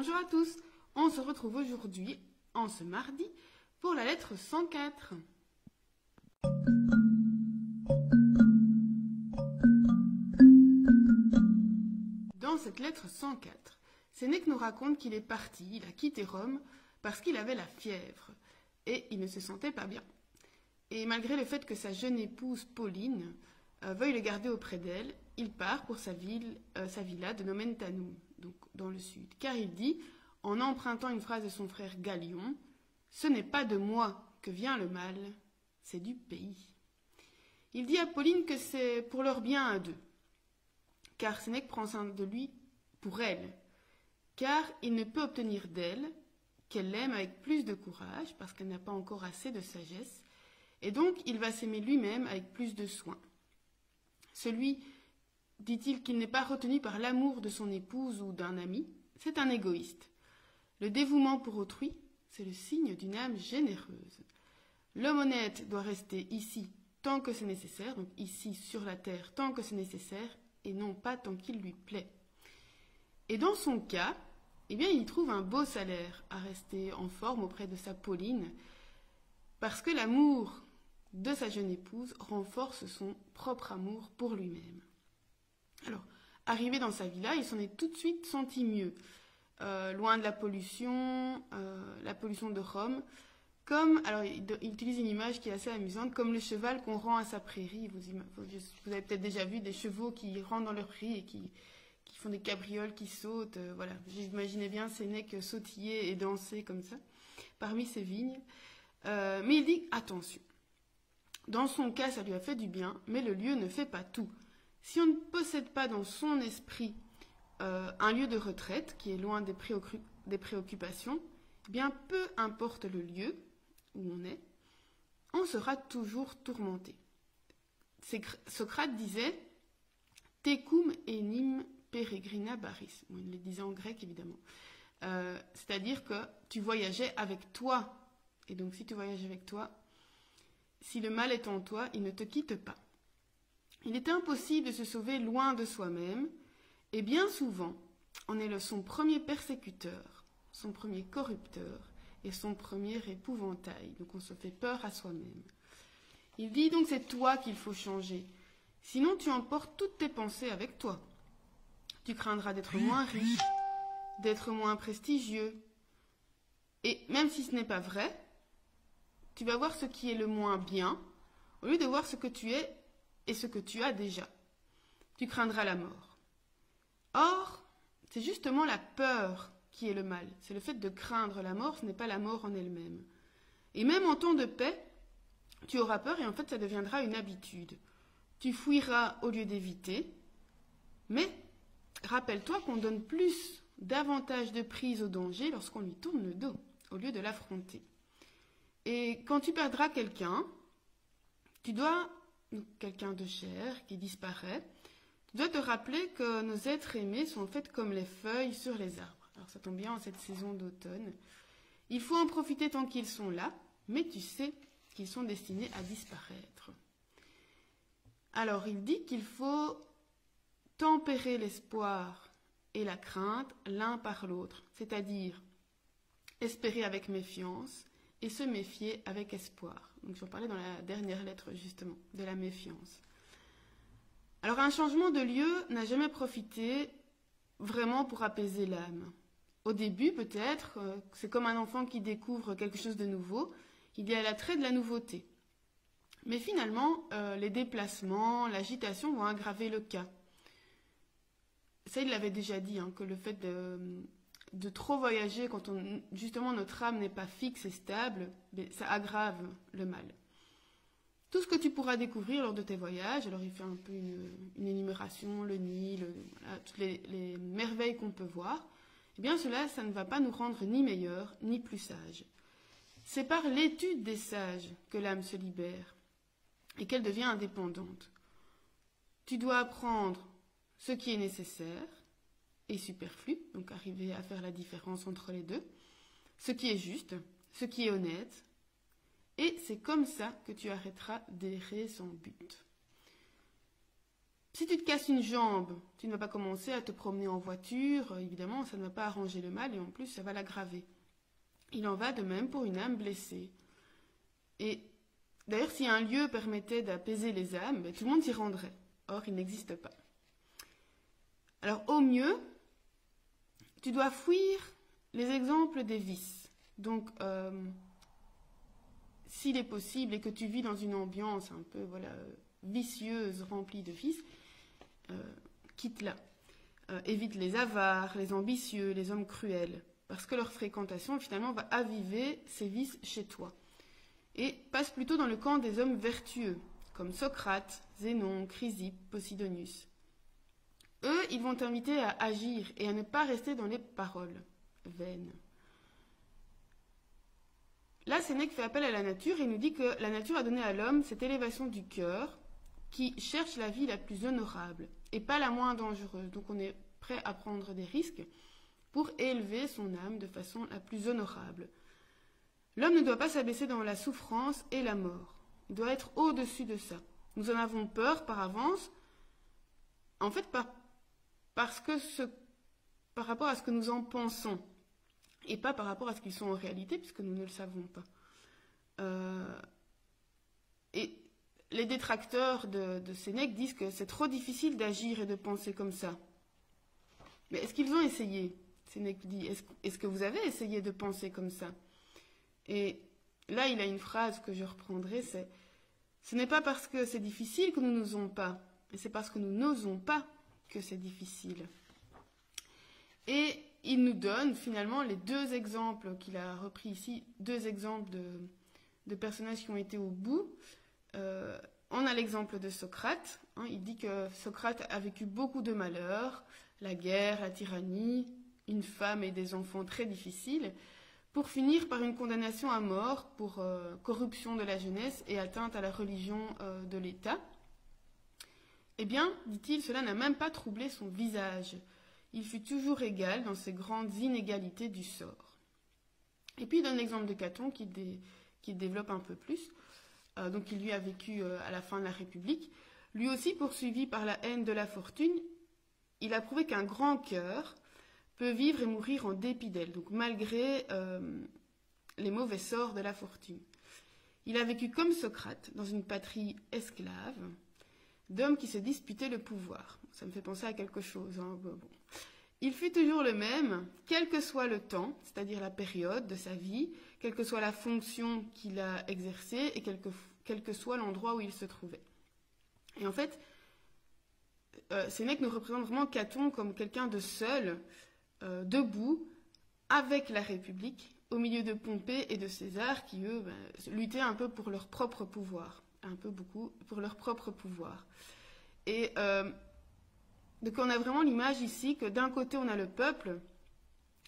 Bonjour à tous, on se retrouve aujourd'hui, en ce mardi, pour la lettre 104. Dans cette lettre 104, Sénèque nous raconte qu'il est parti, il a quitté Rome, parce qu'il avait la fièvre, et il ne se sentait pas bien. Et malgré le fait que sa jeune épouse, Pauline, veuille le garder auprès d'elle, il part pour sa villa de Nomentanum, donc dans le sud. Car il dit, en empruntant une phrase de son frère Galion, « Ce n'est pas de moi que vient le mal, c'est du pays. » Il dit à Pauline que c'est pour leur bien à deux, car Sénèque prend soin de lui pour elle, car il ne peut obtenir d'elle qu'elle l'aime avec plus de courage, parce qu'elle n'a pas encore assez de sagesse, et donc il va s'aimer lui-même avec plus de soin. Celui, dit-il, qu'il n'est pas retenu par l'amour de son épouse ou d'un ami, c'est un égoïste. Le dévouement pour autrui, c'est le signe d'une âme généreuse. L'homme honnête doit rester ici tant que c'est nécessaire, donc ici sur la terre tant que c'est nécessaire, et non pas tant qu'il lui plaît. Et dans son cas, eh bien, il trouve un beau salaire à rester en forme auprès de sa Pauline, parce que l'amour de sa jeune épouse renforce son propre amour pour lui-même. Alors, arrivé dans sa villa, il s'en est tout de suite senti mieux, loin de la pollution de Rome, comme, alors il utilise une image qui est assez amusante, comme le cheval qu'on rend à sa prairie. Vous avez peut-être déjà vu des chevaux qui rentrent dans leur prairie et qui font des cabrioles, qui sautent, voilà. J'imaginais bien Sénèque sautiller et danser comme ça, parmi ses vignes. Mais il dit, attention, dans son cas, ça lui a fait du bien, mais le lieu ne fait pas tout. Si on ne possède pas dans son esprit un lieu de retraite qui est loin des préoccupations, eh bien peu importe le lieu où on sera toujours tourmenté. Socrate disait « Tecum enim peregrina baris ». Bon, il le disait en grec évidemment. C'est-à-dire que tu voyageais avec toi. Et donc si tu voyages avec toi, si le mal est en toi, il ne te quitte pas. Il est impossible de se sauver loin de soi-même, et bien souvent, on est son premier persécuteur, son premier corrupteur et son premier épouvantail. Donc on se fait peur à soi-même. Il dit donc c'est toi qu'il faut changer, sinon tu emportes toutes tes pensées avec toi. Tu craindras d'être moins riche, d'être moins prestigieux, et même si ce n'est pas vrai, tu vas voir ce qui est le moins bien, au lieu de voir ce que tu es et ce que tu as déjà. Tu craindras la mort. Or, c'est justement la peur qui est le mal. C'est le fait de craindre la mort, ce n'est pas la mort en elle-même. Et même en temps de paix, tu auras peur et en fait ça deviendra une habitude. Tu fuiras au lieu d'éviter, mais rappelle-toi qu'on donne davantage de prise au danger lorsqu'on lui tourne le dos, au lieu de l'affronter. Et quand tu perdras quelqu'un, quelqu'un de cher qui disparaît, tu dois te rappeler que nos êtres aimés sont en fait comme les feuilles sur les arbres. Alors ça tombe bien en cette saison d'automne. Il faut en profiter tant qu'ils sont là, mais tu sais qu'ils sont destinés à disparaître. Alors il dit qu'il faut tempérer l'espoir et la crainte l'un par l'autre, c'est-à-dire espérer avec méfiance et se méfier avec espoir. Donc j'en parlais dans la dernière lettre justement, de la méfiance. Alors un changement de lieu n'a jamais profité vraiment pour apaiser l'âme. Au début peut-être, c'est comme un enfant qui découvre quelque chose de nouveau, il y a l'attrait de la nouveauté. Mais finalement, les déplacements, l'agitation vont aggraver le cas. Ça, il l'avait déjà dit, que le fait de trop voyager quand justement notre âme n'est pas fixe et stable, ça aggrave le mal. Tout ce que tu pourras découvrir lors de tes voyages, alors il fait un peu une énumération, le Nil, voilà, toutes les merveilles qu'on peut voir, eh bien cela, ça ne va pas nous rendre ni meilleurs, ni plus sages. C'est par l'étude des sages que l'âme se libère et qu'elle devient indépendante. Tu dois apprendre ce qui est nécessaire et superflu, donc arriver à faire la différence entre les deux, ce qui est juste, ce qui est honnête, et c'est comme ça que tu arrêteras d'errer sans but. Si tu te casses une jambe, tu ne vas pas commencer à te promener en voiture, évidemment, ça ne va pas arranger le mal et en plus, ça va l'aggraver. Il en va de même pour une âme blessée. Et d'ailleurs, si un lieu permettait d'apaiser les âmes, tout le monde s'y rendrait. Or, il n'existe pas. Alors, au mieux, tu dois fuir les exemples des vices. Donc, s'il est possible et que tu vis dans une ambiance un peu vicieuse, remplie de vices, quitte-la. Évite les avares, les ambitieux, les hommes cruels, parce que leur fréquentation finalement va aviver ces vices chez toi. Et passe plutôt dans le camp des hommes vertueux, comme Socrate, Zénon, Chrysippe, Posidonius. Eux, ils vont t'inviter à agir et à ne pas rester dans les paroles vaines. Là, Sénèque fait appel à la nature et nous dit que la nature a donné à l'homme cette élévation du cœur qui cherche la vie la plus honorable et pas la moins dangereuse. Donc on est prêt à prendre des risques pour élever son âme de façon la plus honorable. L'homme ne doit pas s'abaisser dans la souffrance et la mort. Il doit être au-dessus de ça. Nous en avons peur par avance, en fait par rapport à ce que nous en pensons, et pas par rapport à ce qu'ils sont en réalité, puisque nous ne le savons pas. Et les détracteurs de Sénèque disent que c'est trop difficile d'agir et de penser comme ça. Mais est-ce qu'ils ont essayé? Sénèque dit, est-ce que vous avez essayé de penser comme ça? Et là, il a une phrase que je reprendrai, c'est « Ce n'est pas parce que c'est difficile que nous n'osons pas, mais c'est parce que nous n'osons pas que c'est difficile. » Et il nous donne finalement les deux exemples qu'il a repris ici, deux exemples de personnages qui ont été au bout. On a l'exemple de Socrate. Il dit que Socrate a vécu beaucoup de malheurs, la guerre, la tyrannie, une femme et des enfants très difficiles, pour finir par une condamnation à mort pour corruption de la jeunesse et atteinte à la religion de l'État. Eh bien, dit-il, cela n'a même pas troublé son visage. Il fut toujours égal dans ces grandes inégalités du sort. Et puis il donne l'exemple de Caton qui développe un peu plus. Donc il lui a vécu à la fin de la République. Lui aussi, poursuivi par la haine de la fortune, il a prouvé qu'un grand cœur peut vivre et mourir en dépit d'elle, donc malgré les mauvais sorts de la fortune. Il a vécu comme Socrate, dans une patrie esclave, d'hommes qui se disputaient le pouvoir. Ça me fait penser à quelque chose. Bon. Il fut toujours le même, quel que soit le temps, c'est-à-dire la période de sa vie, quelle que soit la fonction qu'il a exercée et quel que soit l'endroit où il se trouvait. Et en fait, Sénèque nous représente vraiment Caton comme quelqu'un de seul, debout, avec la République, au milieu de Pompée et de César, qui eux luttaient un peu pour leur propre pouvoir, beaucoup pour leur propre pouvoir. Et donc on a vraiment l'image ici que d'un côté on a le peuple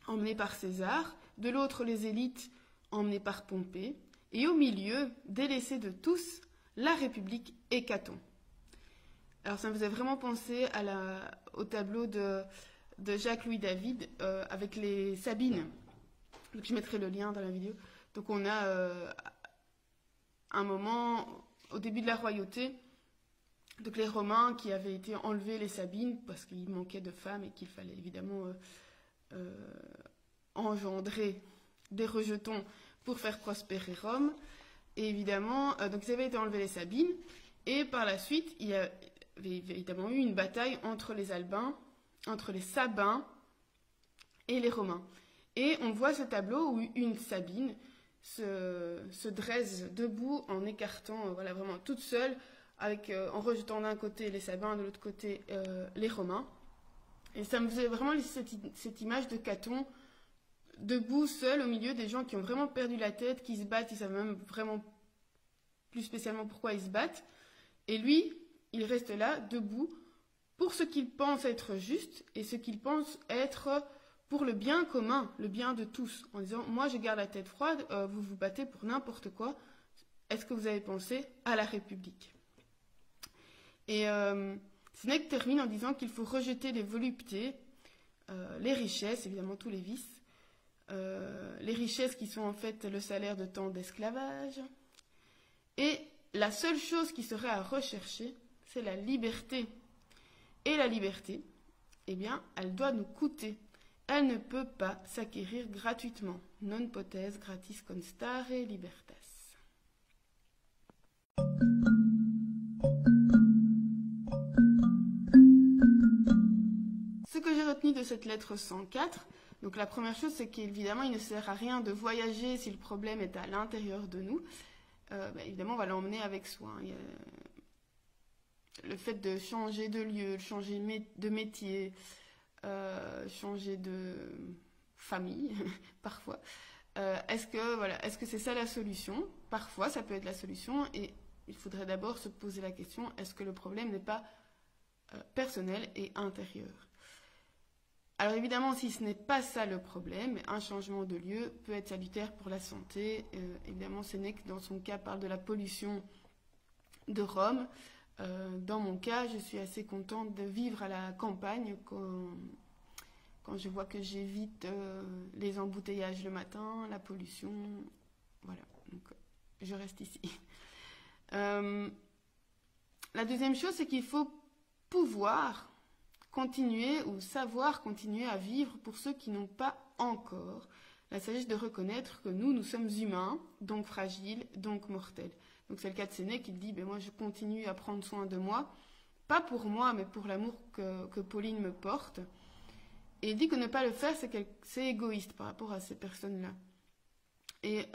emmené par César, de l'autre les élites emmenées par Pompée, et au milieu, délaissé de tous, la République et Caton. Alors ça me faisait vraiment penser au tableau de Jacques-Louis David avec les Sabines. Donc je mettrai le lien dans la vidéo. Donc on a un moment au début de la royauté, donc les Romains qui avaient été enlevés les Sabines parce qu'il manquait de femmes et qu'il fallait évidemment engendrer des rejetons pour faire prospérer Rome. Et évidemment, donc ils avaient été enlevés les Sabines et par la suite il y avait évidemment eu une bataille entre les Albins, entre les Sabins et les Romains. Et on voit ce tableau où une Sabine se dresse debout en écartant, vraiment toute seule, en rejetant d'un côté les Sabins, de l'autre côté les Romains. Et ça me faisait vraiment cette image de Caton, debout, seul, au milieu des gens qui ont vraiment perdu la tête, qui se battent, ils savent même vraiment plus spécialement pourquoi ils se battent. Et lui, il reste là, debout, pour ce qu'il pense être juste et ce qu'il pense être pour le bien commun, le bien de tous, en disant « Moi, je garde la tête froide, vous vous battez pour n'importe quoi. Est-ce que vous avez pensé à la République ?» Et Sénèque termine en disant qu'il faut rejeter les voluptés, les richesses, évidemment tous les vices, les richesses qui sont en fait le salaire de temps d'esclavage. Et la seule chose qui serait à rechercher, c'est la liberté. Et la liberté, eh bien, elle doit nous coûter. Elle ne peut pas s'acquérir gratuitement. Non potest gratis constare libertas. Ce que j'ai retenu de cette lettre 104, donc la première chose, c'est qu'évidemment, il ne sert à rien de voyager si le problème est à l'intérieur de nous. Évidemment, on va l'emmener avec soi. Le fait de changer de lieu, de changer de métier, changer de famille, parfois. Est-ce que c'est ça la solution? Parfois, ça peut être la solution, et il faudrait d'abord se poser la question, est-ce que le problème n'est pas personnel et intérieur? Alors évidemment, si ce n'est pas ça le problème, un changement de lieu peut être salutaire pour la santé. Évidemment, Sénèque, dans son cas, parle de la pollution de Rome. Dans mon cas, je suis assez contente de vivre à la campagne quand je vois que j'évite les embouteillages le matin, la pollution. Voilà, donc je reste ici. La deuxième chose, c'est qu'il faut pouvoir continuer ou savoir continuer à vivre pour ceux qui n'ont pas encore la sagesse de reconnaître que nous sommes humains, donc fragiles, donc mortels. Donc c'est le cas de Sénèque qui dit, moi je continue à prendre soin de moi, pas pour moi, mais pour l'amour que Pauline me porte. Et il dit que ne pas le faire, c'est égoïste par rapport à ces personnes-là. Et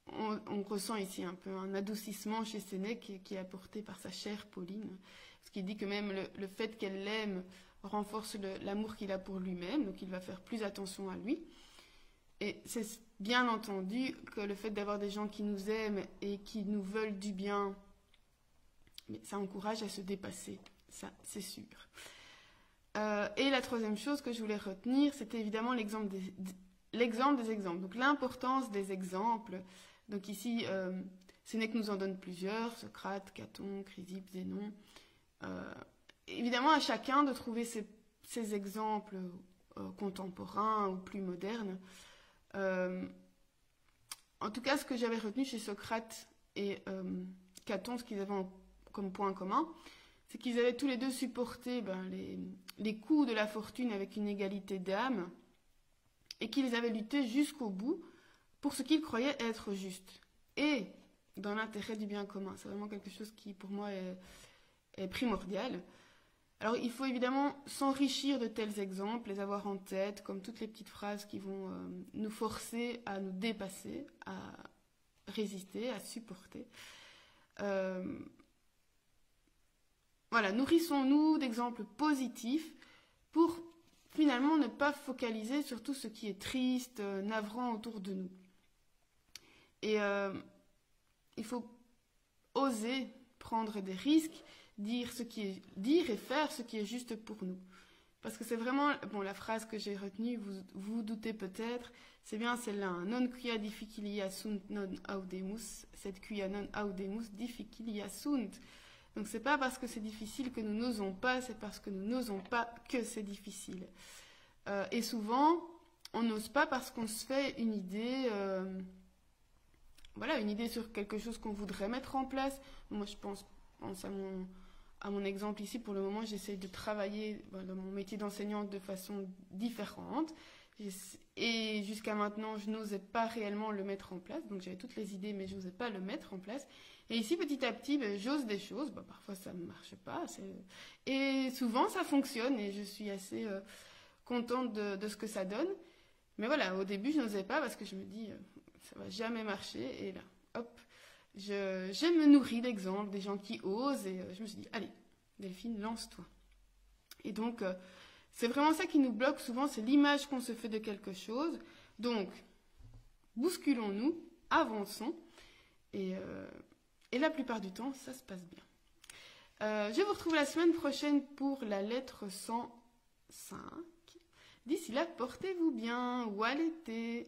on ressent ici un peu un adoucissement chez Sénèque qui est apporté par sa chère Pauline. Parce qu'il dit que même le fait qu'elle l'aime renforce l'amour qu'il a pour lui-même, donc il va faire plus attention à lui. Et c'est bien entendu que le fait d'avoir des gens qui nous aiment et qui nous veulent du bien, mais ça encourage à se dépasser, ça c'est sûr. Et la troisième chose que je voulais retenir, c'était évidemment l'exemple des exemples. Donc l'importance des exemples. Donc ici, Sénèque nous en donne plusieurs, Socrate, Caton, Chrysippe, Zénon. Évidemment, à chacun de trouver ces exemples contemporains ou plus modernes. En tout cas, ce que j'avais retenu chez Socrate et Caton, ce qu'ils avaient comme point commun, c'est qu'ils avaient tous les deux supporté les coups de la fortune avec une égalité d'âme et qu'ils avaient lutté jusqu'au bout pour ce qu'ils croyaient être juste et dans l'intérêt du bien commun. C'est vraiment quelque chose qui, pour moi, est primordial. Alors, il faut évidemment s'enrichir de tels exemples, les avoir en tête, comme toutes les petites phrases qui vont nous forcer à nous dépasser, à résister, à supporter. Voilà, nourrissons-nous d'exemples positifs pour finalement ne pas focaliser sur tout ce qui est triste, navrant autour de nous. Et il faut oser prendre des risques, dire et faire ce qui est juste pour nous. Parce que c'est vraiment, la phrase que j'ai retenue, vous doutez peut-être, c'est bien celle-là, non quia difficilia sunt non audemus, sed quia non audemus difficilia sunt. Donc c'est pas parce que c'est difficile que nous n'osons pas, c'est parce que nous n'osons pas que c'est difficile. Et souvent, on n'ose pas parce qu'on se fait une idée, une idée sur quelque chose qu'on voudrait mettre en place. Moi, je pense à mon exemple ici. Pour le moment, j'essaie de travailler dans mon métier d'enseignante de façon différente. Et jusqu'à maintenant, je n'osais pas réellement le mettre en place. Donc j'avais toutes les idées, mais je n'osais pas le mettre en place. Et ici, petit à petit, j'ose des choses. Parfois, ça ne marche pas. Et souvent, ça fonctionne. Et je suis assez contente de ce que ça donne. Mais voilà, au début, je n'osais pas parce que je me dis, ça ne va jamais marcher. Et là, hop, je me nourris d'exemples, des gens qui osent. Et je me suis dit, allez, Delphine, lance-toi. Et donc, c'est vraiment ça qui nous bloque souvent, c'est l'image qu'on se fait de quelque chose. Donc, bousculons-nous, avançons. Et la plupart du temps, ça se passe bien. Je vous retrouve la semaine prochaine pour la lettre 105. D'ici là, portez-vous bien ou à l'été.